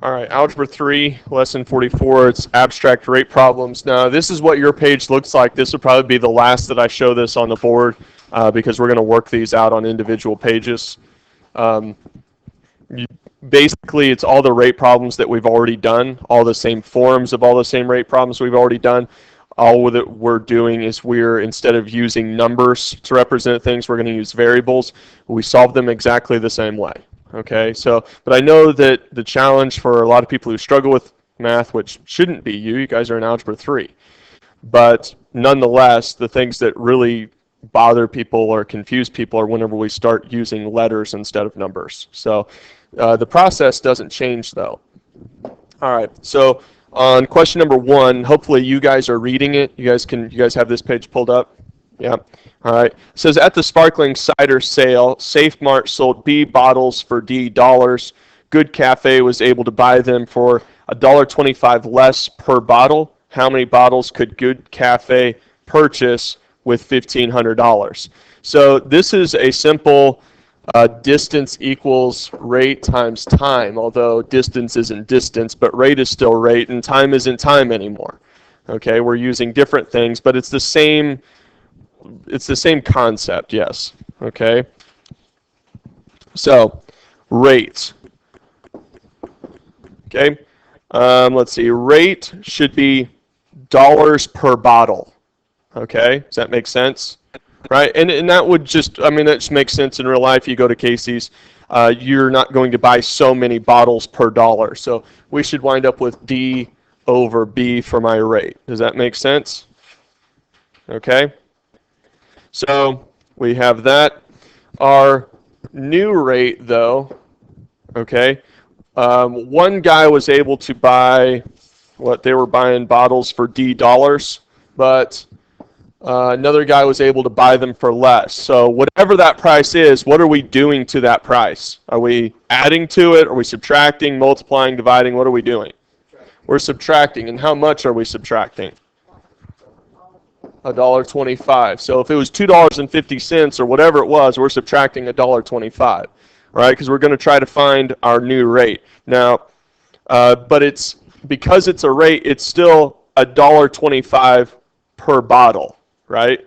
All right, Algebra 3, Lesson 44, it's abstract rate problems. Now, this is what your page looks like. This will probably be the last that I show this on the board because we're going to work these out on individual pages. Um, Basically, it's all the rate problems that we've already done, all the same forms of all the same rate problems we've already done. All that we're doing is instead of using numbers to represent things, we're going to use variables. We solve them exactly the same way. Okay, but I know that the challenge for a lot of people who struggle with math, which shouldn't be you guys are in Algebra 3, but nonetheless, the things that really bother people or confuse people are whenever we start using letters instead of numbers. So the process doesn't change though. All right, so on question number 1, hopefully you guys are reading it. You guys have this page pulled up? Yeah. All right. It says at the sparkling cider sale, Safe Mart sold B bottles for D dollars. Good Cafe was able to buy them for $1.25 less per bottle. How many bottles could Good Cafe purchase with $1,500? So this is a simple distance equals rate times time, although distance isn't distance, but rate is still rate, and time isn't time anymore. Okay, we're using different things, but it's the same concept, yes. Okay, so rate. Okay, let's see, rate should be dollars per bottle. Okay, does that make sense? Right, and that would just, I mean, that just makes sense in real life. You go to Casey's, you're not going to buy so many bottles per dollar. So we should wind up with D over B for my rate. Does that make sense? Okay. So we have that. Our new rate, though, okay, one guy was able to buy they were buying bottles for D dollars, but another guy was able to buy them for less. So whatever that price is, what are we doing to that price? Are we adding to it? Are we subtracting, multiplying, dividing? What are we doing? We're subtracting. And how much are we subtracting? $1.25. So if it was $2.50 or whatever it was, we're subtracting $1.25, right? Because we're going to try to find our new rate. Now, but because it's a rate, it's still $1.25 per bottle. Right?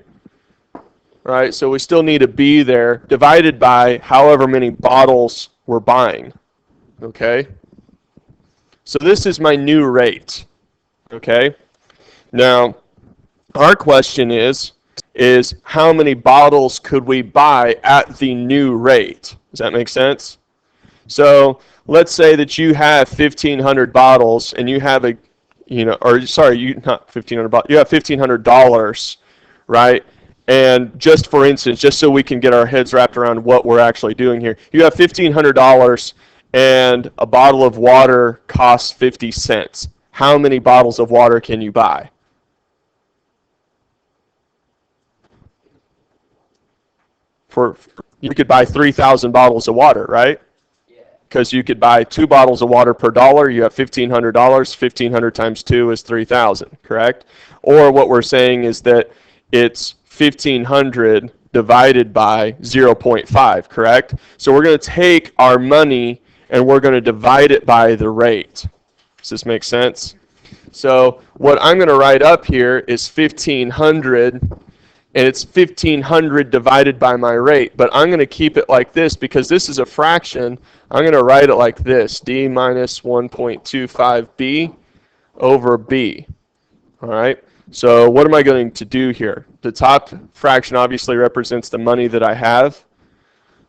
Right, so we still need a B there, divided by however many bottles we're buying. Okay? So this is my new rate. Okay? Now, our question is how many bottles could we buy at the new rate? Does that make sense? So let's say that you have 1,500 bottles and you have not 1,500 bottles, you have $1,500, right? And just for instance, just so we can get our heads wrapped around what we're actually doing here, you have $1,500 and a bottle of water costs 50 cents. How many bottles of water can you buy? You could buy 3,000 bottles of water, right? Because you could buy 2 bottles of water per dollar. You have $1,500. 1,500 times 2 is 3,000, correct? Or what we're saying is that it's 1,500 divided by 0.5, correct? So we're going to take our money and we're going to divide it by the rate. Does this make sense? So what I'm going to write up here is 1,500, and it's 1,500 divided by my rate. But I'm going to keep it like this because this is a fraction. I'm going to write it like this, D minus 1.25B over B. All right? So what am I going to do here? The top fraction obviously represents the money that I have.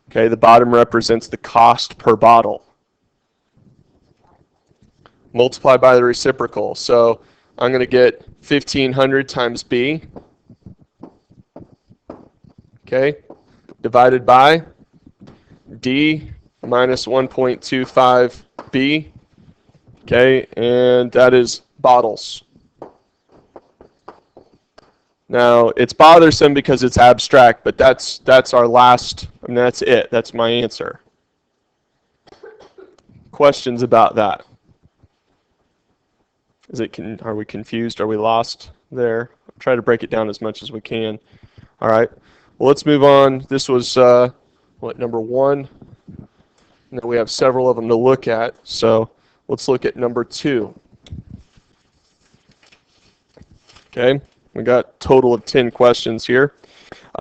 Okay, the bottom represents the cost per bottle. Multiply by the reciprocal. So I'm going to get 1,500 times B. Okay, divided by D minus 1.25B. Okay, and that is bottles. Now, it's bothersome because it's abstract, but that's our last, that's it. That's my answer. Questions about that? Are we confused? Are we lost there? I'll try to break it down as much as we can. All right. Well, let's move on. This was, number 1? Now we have several of them to look at. So Let's look at number 2. Okay, we got a total of 10 questions here.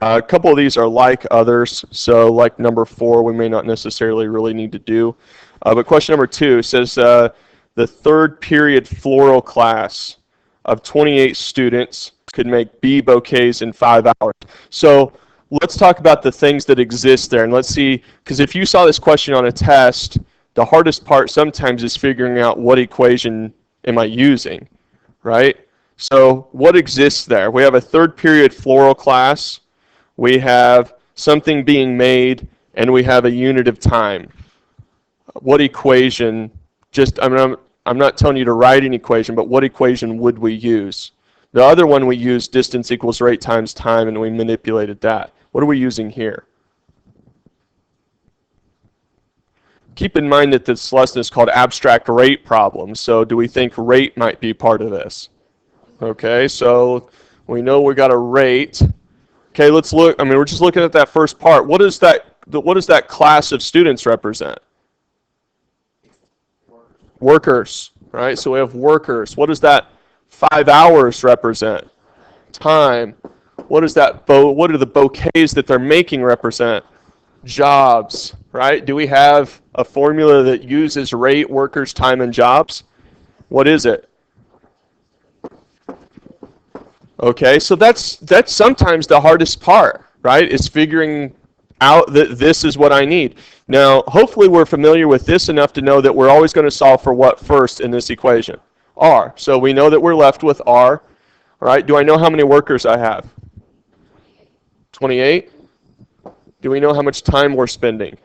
A couple of these are like others, so like number 4 we may not necessarily really need to do. But question number 2 says the third period floral class of 28 students could make bee bouquets in 5 hours. So let's talk about the things that exist there, and let's see, because if you saw this question on a test, the hardest part sometimes is figuring out what equation am I using, right? So what exists there? We have a third period floral class, we have something being made, and we have a unit of time. What equation, I'm not telling you to write an equation, but what equation would we use? The other one we used distance equals rate times time, and we manipulated that. What are we using here? Keep in mind that this lesson is called abstract rate problems, so do we think rate might be part of this? Okay, so we know we got a rate. Okay, let's look. I mean, we're just looking at that first part. What does that class of students represent? Workers, right? So we have workers. What does that 5 hours represent? Time. What is that? What are the bouquets that they're making represent? Jobs, right? Do we have a formula that uses rate, workers, time, and jobs? What is it? Okay, so that's sometimes the hardest part, right? Is figuring out that this is what I need. Now, hopefully we're familiar with this enough to know that we're always going to solve for what first in this equation? R. So we know that we're left with R. All right, do I know how many workers I have? 28. Do we know how much time we're spending?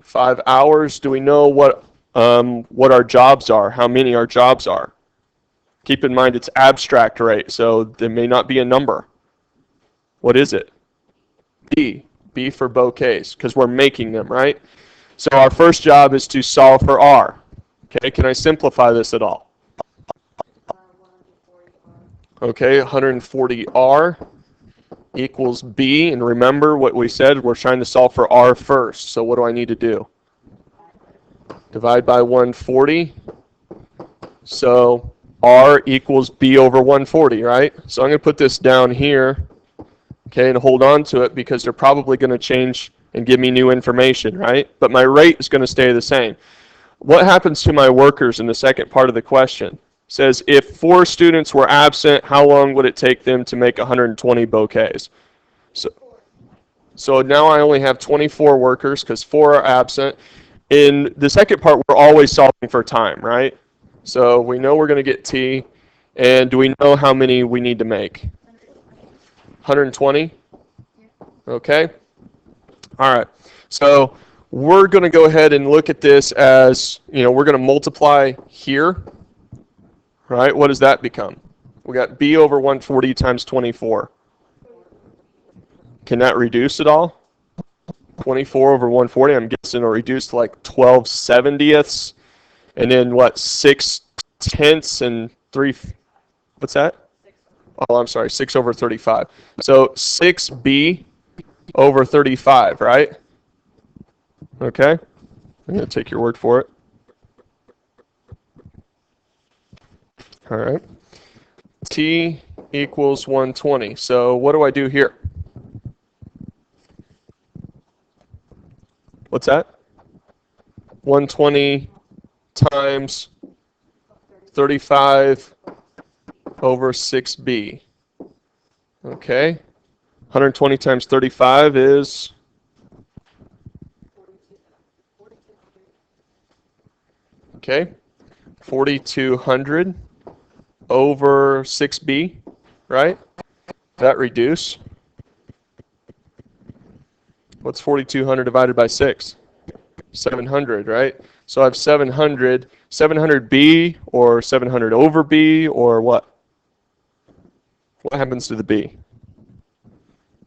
5 hours. Do we know what our jobs are? How many our jobs are? Keep in mind it's abstract rate, so there may not be a number. What is it? B. B for bouquets, because we're making them, right? So our first job is to solve for R. Okay, can I simplify this at all? Okay, 140R equals B, and remember what we said, we're trying to solve for R first. So what do I need to do? Divide by 140. So R equals B over 140, right? So I'm going to put this down here, okay, and hold on to it because they're probably going to change and give me new information, right? But my rate is going to stay the same. What happens to my workers in the second part of the question? It says if 4 students were absent, how long would it take them to make 120 bouquets? So now I only have 24 workers because 4 are absent. In the second part, we're always solving for time, right? So we know we're going to get T, and do we know how many we need to make? 120? Okay. All right. So we're going to go ahead and look at this as, we're going to multiply here, right? What does that become? We got B over 140 times 24. Can that reduce at all? 24 over 140, I'm guessing it'll reduce to like 12/70ths. And then what, 6/10 and 3, what's that? Oh, I'm sorry, 6 over 35. So 6B over 35, right? Okay, I'm going to take your word for it. All right. T equals 120. So what do I do here? What's that? 120 times 35 over 6B. Okay. 120 times 35 is? Okay. 4,200 over 6B, right? That reduce. What's 4,200 divided by 6? 700, right? So I have 700, 700B or 700 over B or what? What happens to the B?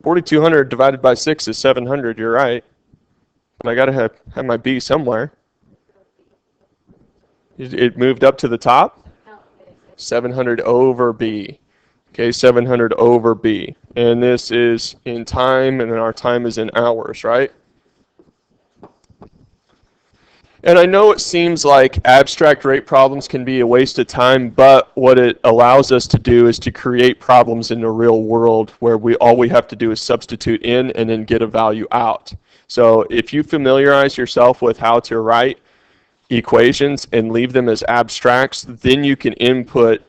4,200 divided by 6 is 700, you're right. But I got to have my B somewhere. It moved up to the top? 700 over B. Okay, 700 over B. And this is in time, and then our time is in hours, right? And I know it seems like abstract rate problems can be a waste of time, but what it allows us to do is to create problems in the real world where all we have to do is substitute in and then get a value out. So if you familiarize yourself with how to write equations and leave them as abstracts, then you can input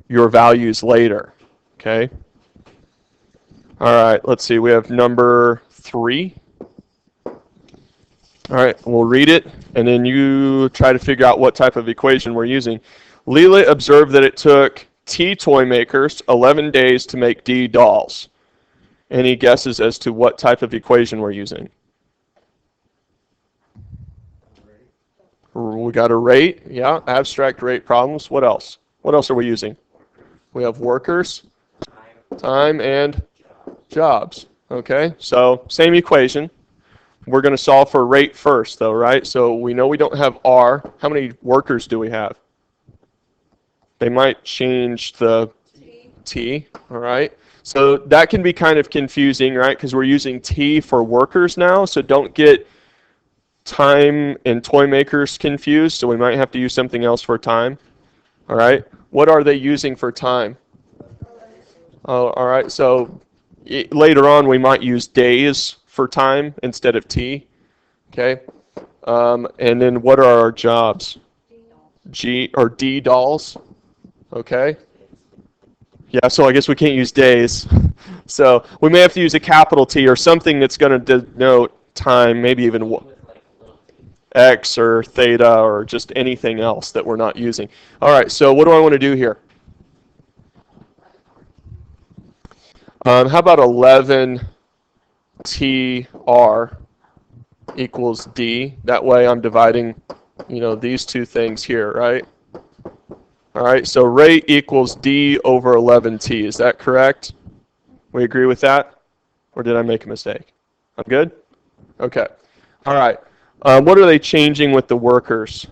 your values later. Okay? All right, let's see. We have number 3. All right, we'll read it, and then you try to figure out what type of equation we're using. Leela observed that it took T toy makers 11 days to make D dolls. Any guesses as to what type of equation we're using? We got a rate, yeah, abstract rate problems. What else? What else are we using? We have workers, time, and jobs. Okay, so same equation. We're going to solve for rate first, though, right? So we know we don't have R. How many workers do we have? They might change the T, all right? So that can be kind of confusing, right? Because we're using T for workers now, so don't get time and toy makers confused. So we might have to use something else for time, all right? What are they using for time? Oh, all right, so later on we might use days for time instead of T, okay? And then what are our jobs? G or D dolls, okay? Yeah, so I guess we can't use days. So we may have to use a capital T or something that's going to denote time, maybe even X or theta or just anything else that we're not using. All right, so what do I want to do here? How about 11 TR equals D? That way I'm dividing, these two things here, right? All right, so rate equals D over 11T. Is that correct? We agree with that? Or did I make a mistake? I'm good? Okay. All right. What are they changing with the workers?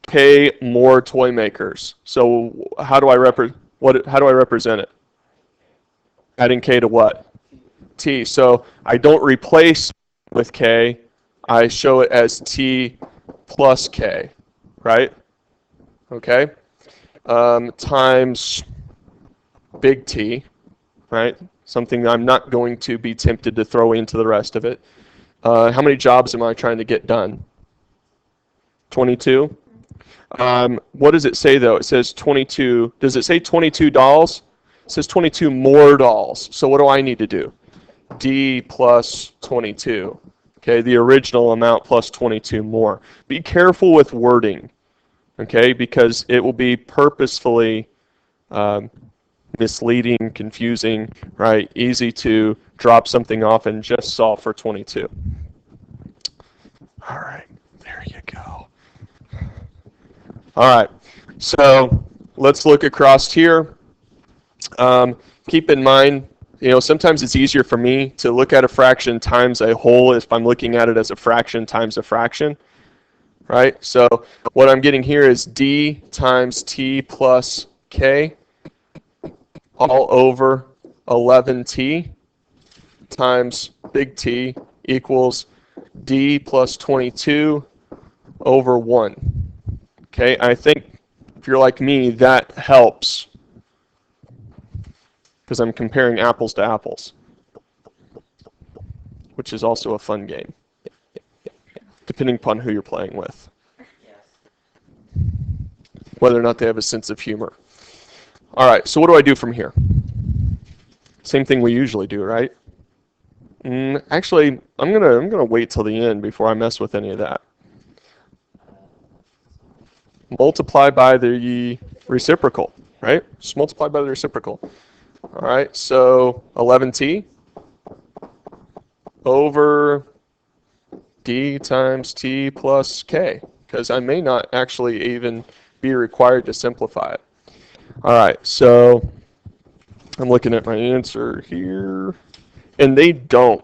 K more toy makers. So how do I represent it? Adding K to what? T. So I don't replace with K. I show it as T plus K, right? Okay. Times big T, right? Something I'm not going to be tempted to throw into the rest of it. How many jobs am I trying to get done? 22. What does it say, though? It says 22. Does it say 22 dolls? It says 22 more dolls. So what do I need to do? D plus 22. Okay, the original amount plus 22 more. Be careful with wording, okay, because it will be purposefully misleading, confusing, right? Easy to drop something off and just solve for 22. All right, there you go. All right, so let's look across here. Keep in mind, sometimes it's easier for me to look at a fraction times a whole if I'm looking at it as a fraction times a fraction, right? So what I'm getting here is D times T plus K all over 11T times big T equals D plus 22 over 1. Okay, I think if you're like me, that helps because I'm comparing apples to apples, which is also a fun game, depending upon who you're playing with, whether or not they have a sense of humor. All right, so what do I do from here? Same thing we usually do, right? Actually, I'm gonna wait till the end before I mess with any of that. Multiply by the reciprocal, right? Just multiply by the reciprocal. All right, so 11T over D times T plus K, because I may not actually even be required to simplify it. All right, so I'm looking at my answer here, and they don't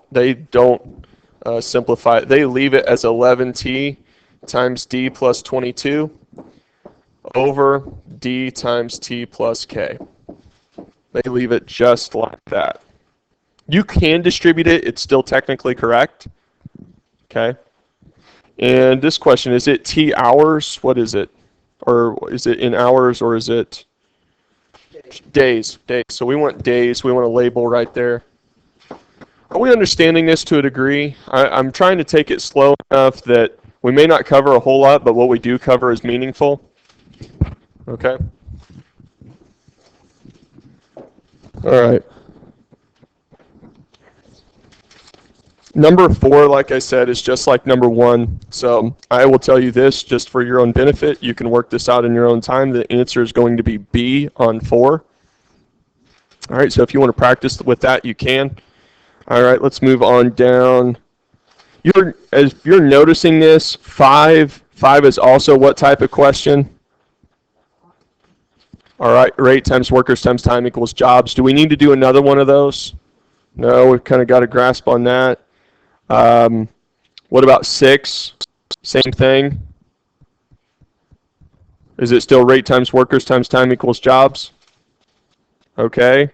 simplify it. They leave it as 11T times D plus 22 over D times T plus K. They leave it just like that. You can distribute it. It's still technically correct, Okay. And this question, is it T hours? What is it? Or is it in hours, or is it days? Days. So we want days. We want a label right there. Are we understanding this to a degree? I'm trying to take it slow enough that we may not cover a whole lot, but what we do cover is meaningful. Okay? All right. Number 4, like I said, is just like number 1. So I will tell you this just for your own benefit. You can work this out in your own time. The answer is going to be B on 4. All right, so if you want to practice with that, you can. All right, let's move on down. As you're noticing this, 5 is also what type of question? All right, rate times workers times time equals jobs. Do we need to do another one of those? No, we've kind of got a grasp on that. What about 6? Same thing. Is it still rate times workers times time equals jobs? Okay.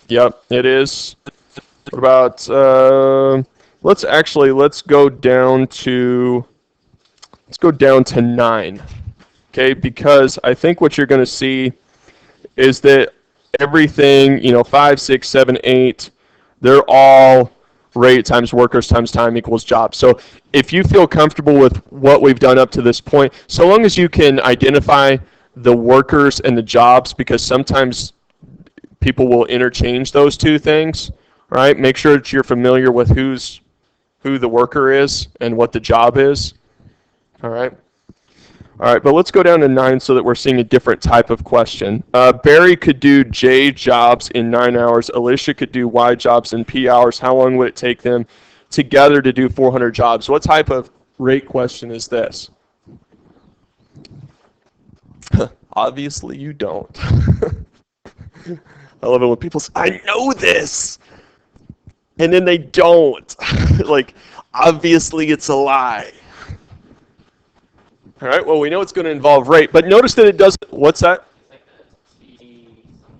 Yep, it is. What about, let's go down to 9. Okay, because I think what you're going to see is that everything, 5, 6, 7, 8, they're all rate times workers times time equals jobs. So if you feel comfortable with what we've done up to this point, so long as you can identify the workers and the jobs, because sometimes people will interchange those two things, right? Make sure that you're familiar with who the worker is and what the job is. All right. All right, but let's go down to 9 so that we're seeing a different type of question. Barry could do J jobs in 9 hours. Alicia could do Y jobs in P hours. How long would it take them together to do 400 jobs? What type of rate question is this? Obviously, you don't. I love it when people say, I know this, and then they don't. Like, obviously, it's a lie. All right, well, we know it's going to involve rate, but notice that it doesn't, what's that?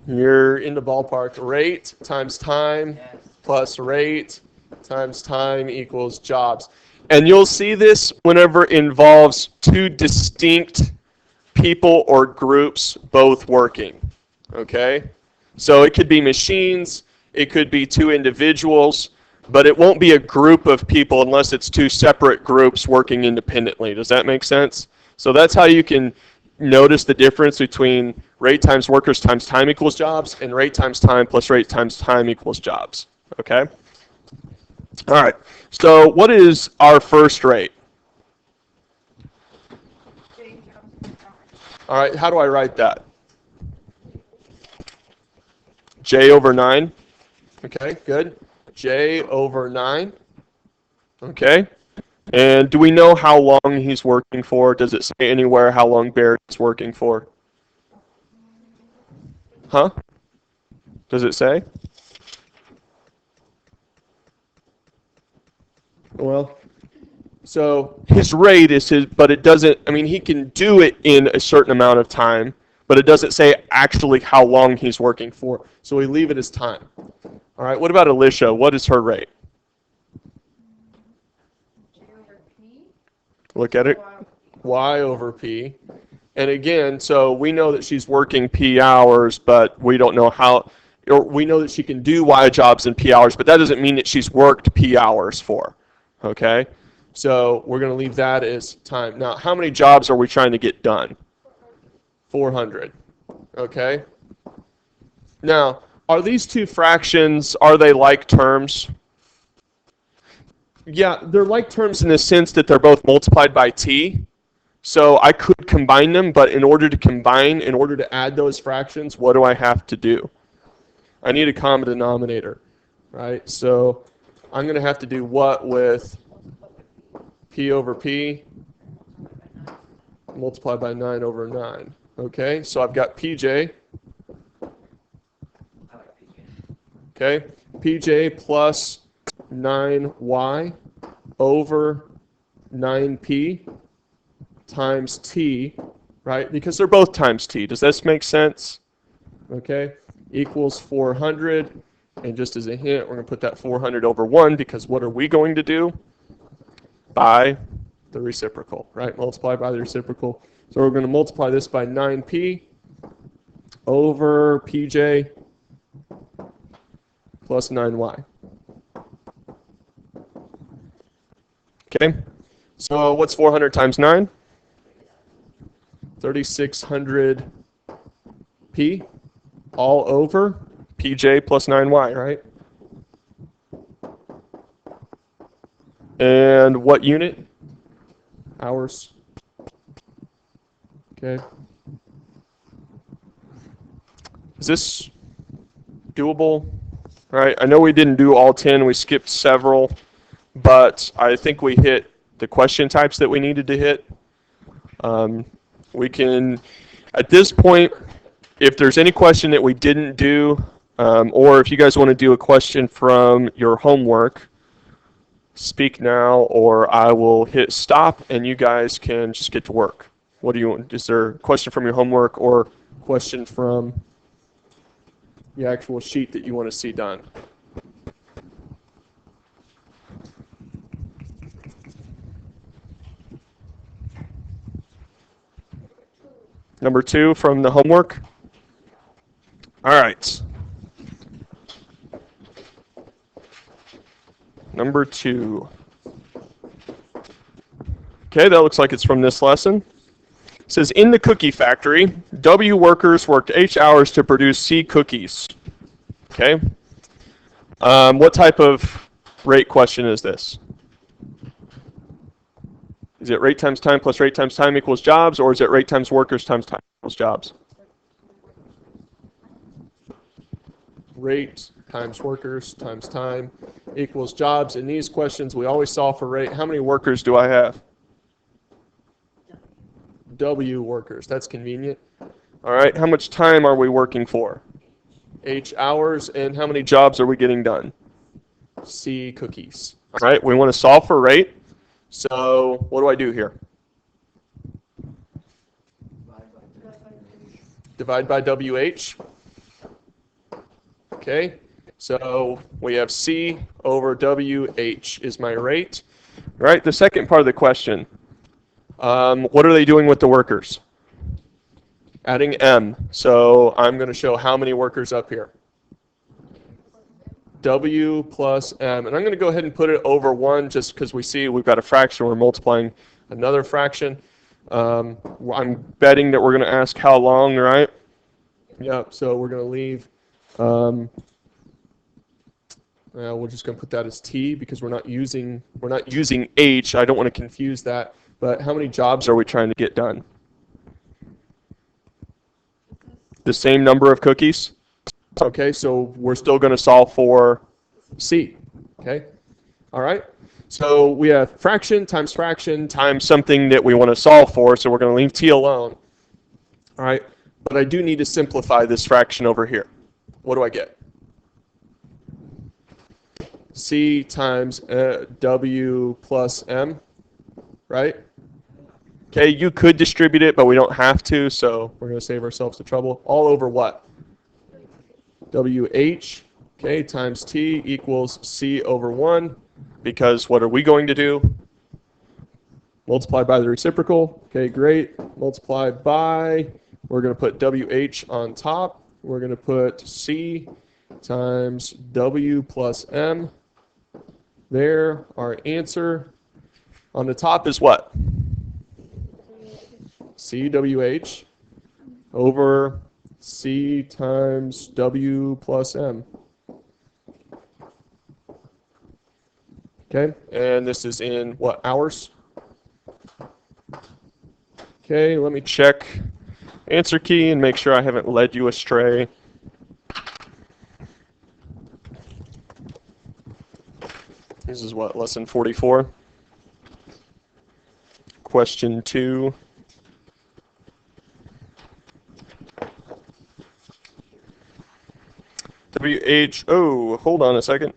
You're in the ballpark. Rate times time plus rate times time equals jobs. And you'll see this whenever it involves two distinct people or groups both working, okay? So it could be machines, it could be two individuals, but it won't be a group of people unless it's two separate groups working independently. Does that make sense? So that's how you can notice the difference between rate times workers times time equals jobs and rate times time plus rate times time equals jobs. Okay? All right. So what is our first rate? All right. How do I write that? J over 9. Okay, good. J over 9. Okay. And do we know how long he's working for? Does it say anywhere how long Barry's working for? Huh? Does it say? Well, so his rate is his, but it doesn't, I mean, he can do it in a certain amount of time, but it doesn't say actually how long he's working for. So we leave it as time. All right, what about Alicia? What is her rate? Look at it. Y over P. And again, so we know that she's working P hours, but we don't know how, or we know that she can do Y jobs in P hours, but that doesn't mean that she's worked P hours for. Okay? So we're going to leave that as time. Now, how many jobs are we trying to get done? 400. Okay? Now, are these two fractions, are they like terms? Yeah, they're like terms in the sense that they're both multiplied by t. So I could combine them, but in order to add those fractions, what do I have to do? I need a common denominator, right? So I'm going to have to do what with p over p multiplied by 9 over 9. Okay, so I've got pj. Okay, pj plus 9y over 9p times t, right? Because they're both times t. Does this make sense? Okay, equals 400. And just as a hint, we're going to put that 400 over 1 because what are we going to do? By the reciprocal, right? Multiply by the reciprocal. So we're going to multiply this by 9p over pj plus 9y. Okay, so what's 400 times 9? 3600p all over pj plus 9y, right? And what unit? Hours. Okay. Is this doable? All right, I know we didn't do all 10, we skipped several, but I think we hit the question types that we needed to hit. We can, at this point, if there's any question that we didn't do, or if you guys want to do a question from your homework, speak now, or I will hit stop and you guys can just get to work. What do you want? Is there a question from your homework or question from the actual sheet that you want to see done? Number 2 from the homework. All right. Number 2. Okay, that looks like it's from this lesson. It says, in the cookie factory, W workers worked H hours to produce C cookies. Okay. What type of rate question is this? Is it rate times time plus rate times time equals jobs, or is it rate times workers times time equals jobs? Rate times workers times time equals jobs. In these questions, we always solve for rate. How many workers do I have? W workers. That's convenient. All right. How much time are we working for? H hours. And how many jobs are we getting done? C cookies. All right. We want to solve for rate. So what do I do here? Divide by WH. Okay. So we have C over WH is my rate. All right. The second part of the question. What are they doing with the workers? Adding M. So I'm going to show how many workers up here. W plus M. And I'm going to go ahead and put it over 1 just because we see we've got a fraction. We're multiplying another fraction. I'm betting that we're going to ask how long, right? Yep. So we're going to leave. We're just going to put that as T because we're not using H. I don't want to confuse that. But how many jobs are we trying to get done? The same number of cookies. Okay, so we're still going to solve for C. Okay, all right. So we have fraction times something that we want to solve for, so we're going to leave T alone. All right, but I do need to simplify this fraction over here. What do I get? C times W plus M, right? Okay, you could distribute it, but we don't have to, so we're going to save ourselves the trouble. All over what? WH, okay, times T equals C over 1, because what are we going to do? Multiply by the reciprocal. Okay, great. Multiply by, we're going to put WH on top. We're going to put C times W plus M. There, our answer. On the top is what? CWH over C times W plus M. Okay, and this is in what, hours? Okay, let me check answer key and make sure I haven't led you astray. This is what, lesson 44? Question 2. WH, hold on a second.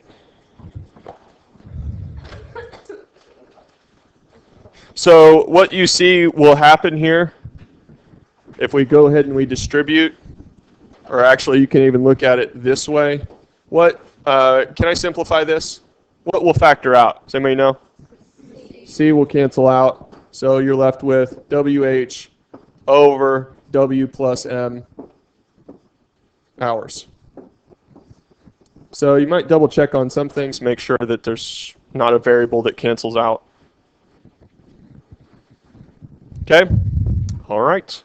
So what you see will happen here, if we go ahead and we distribute, or actually you can even look at it this way, what Can I simplify this? What will factor out? Does anybody know? C will cancel out. So you're left with WH over W plus M hours. So you might double check on some things, make sure that there's not a variable that cancels out. Okay? All right.